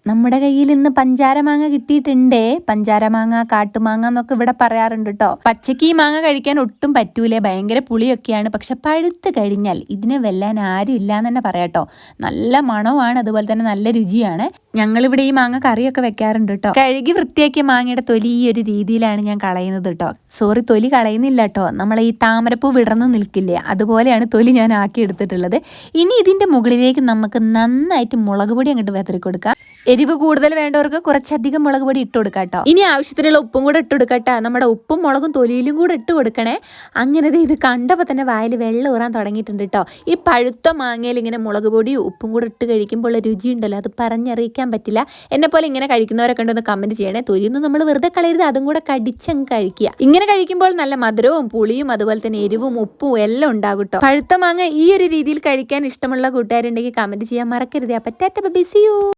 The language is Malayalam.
നമ്മുടെ കയ്യിൽ ഇന്ന് പഞ്ചാര മാങ്ങ കിട്ടിയിട്ടുണ്ടേ. പഞ്ചാര മാങ്ങ, കാട്ടുമാങ്ങ എന്നൊക്കെ ഇവിടെ പറയാറുണ്ട് കേട്ടോ. പച്ചക്ക് ഈ മാങ്ങ കഴിക്കാൻ ഒട്ടും പറ്റൂലേ, ഭയങ്കര പുളിയൊക്കെയാണ്. പക്ഷെ പഴുത്ത് കഴിഞ്ഞാൽ ഇതിനെ വെല്ലാൻ ആരും ഇല്ലാന്ന് തന്നെ പറയാട്ടോ. നല്ല മണമാണ്, അതുപോലെ തന്നെ നല്ല രുചിയാണ്. ഞങ്ങളിവിടെ ഈ മാങ്ങ കറിയൊക്കെ വെക്കാറുണ്ട് കേട്ടോ. കഴുകി വൃത്തിയാക്കിയ മാങ്ങയുടെ തൊലി ഈ ഒരു രീതിയിലാണ് ഞാൻ കളയുന്നത് കേട്ടോ. സോറി, തൊലി കളയുന്നില്ല കേട്ടോ. നമ്മളെ ഈ താമരപ്പൂ വിടർന്ന് നിൽക്കില്ലേ, അതുപോലെയാണ് തൊലി ഞാൻ ആക്കി എടുത്തിട്ടുള്ളത്. ഇനി ഇതിന്റെ മുകളിലേക്ക് നമുക്ക് നന്നായിട്ട് മുളക് പൊടി അങ്ങോട്ട് വെതറി കൊടുക്കാം. എരിവ് കൂടുതൽ വേണ്ടവർക്ക് കുറച്ചധികം മുളക് പൊടി ഇട്ട് കൊടുക്കാം കേട്ടോ. ഇനി ആവശ്യത്തിനുള്ള ഉപ്പും കൂടെ ഇട്ട് കൊടുക്കട്ടെ. നമ്മുടെ ഉപ്പും മുളകും തൊലിയിലും കൂടെ ഇട്ട് കൊടുക്കണേ. അങ്ങനെ ഇത് കണ്ടപ്പോൾ തന്നെ വായിൽ വെള്ളം ഊറാൻ തുടങ്ങിയിട്ടുണ്ട് കേട്ടോ. ഈ പഴുത്ത മാങ്ങയിൽ ഇങ്ങനെ മുളക് പൊടിയും ഉപ്പും കൂടെ ഇട്ട് കഴിക്കുമ്പോൾ ഉള്ള രുചി ഉണ്ടല്ലോ, അത് പറഞ്ഞറിയിക്കാൻ പറ്റില്ല. എന്നെപ്പോലെ ഇങ്ങനെ കഴിക്കുന്നവരൊക്കെ ഉണ്ടെന്ന് കമന്റ് ചെയ്യണേ. തൊലിയൊന്നും നമ്മൾ വെറുതെ കളയരുത്, അതും കൂടെ കടിച്ചങ്ങ് കഴിക്കുക. ഇങ്ങനെ കഴിക്കുമ്പോൾ നല്ല മധുരവും പുളിയും അതുപോലെ തന്നെ എരിവും ഉപ്പും എല്ലാം ഉണ്ടാകും കേട്ടോ. പഴുത്ത മാങ്ങ ഈ ഒരു രീതിയിൽ കഴിക്കാൻ ഇഷ്ടമുള്ള കൂട്ടുകാരുണ്ടെങ്കിൽ കമന്റ് ചെയ്യാൻ മറക്കരുത്. അപ്പം ടാറ്റ ബൈ, സീ യു.